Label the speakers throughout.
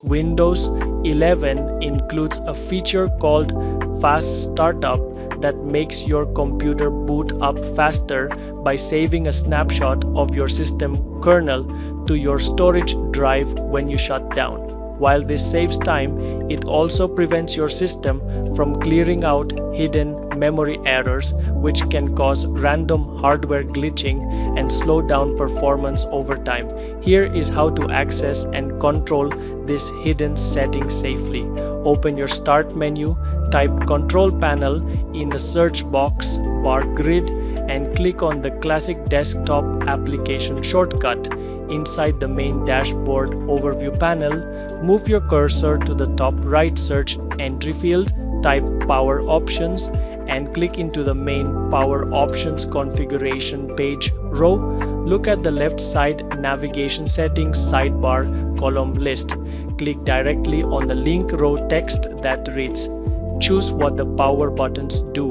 Speaker 1: Windows 11 includes a feature called Fast Startup that makes your computer boot up faster by saving a snapshot of your system kernel to your storage drive when you shut down. While this saves time, it also prevents your system from clearing out hidden memory errors, which can cause random hardware glitching and slow down performance over time. Here is how to access and control this hidden setting safely. Open your Start menu, type Control Panel in the search box bar grid, and click on the classic desktop application shortcut. Inside the main dashboard overview panel, move your cursor to the top right search entry field, type Power Options, and click into the main Power Options configuration page row. Look at the left side Navigation Settings sidebar column list. Click directly on the link row text that reads, "Choose what the power buttons do."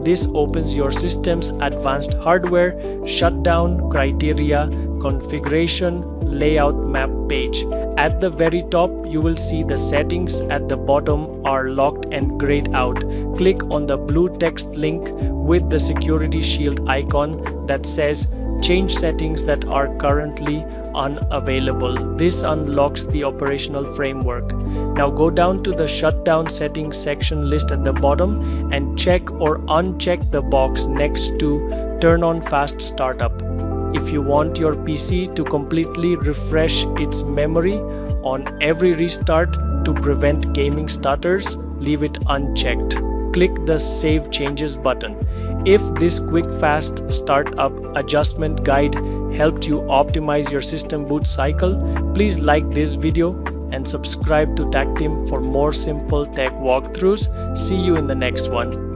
Speaker 1: This opens your system's advanced hardware shutdown criteria configuration layout map page. At the very top, you will see the settings at the bottom are locked and grayed out. Click on the blue text link with the security shield icon that says change settings that are currently unavailable. This unlocks the operational framework. Now go down to the shutdown settings section list at the bottom and check or uncheck the box next to turn on fast startup. If you want your PC to completely refresh its memory on every restart to prevent gaming stutters, leave it unchecked. Click the Save Changes button. If this quick fast startup adjustment guide helped you optimize your system boot cycle, please like this video and subscribe to Tech Team for more simple tech walkthroughs. See you in the next one.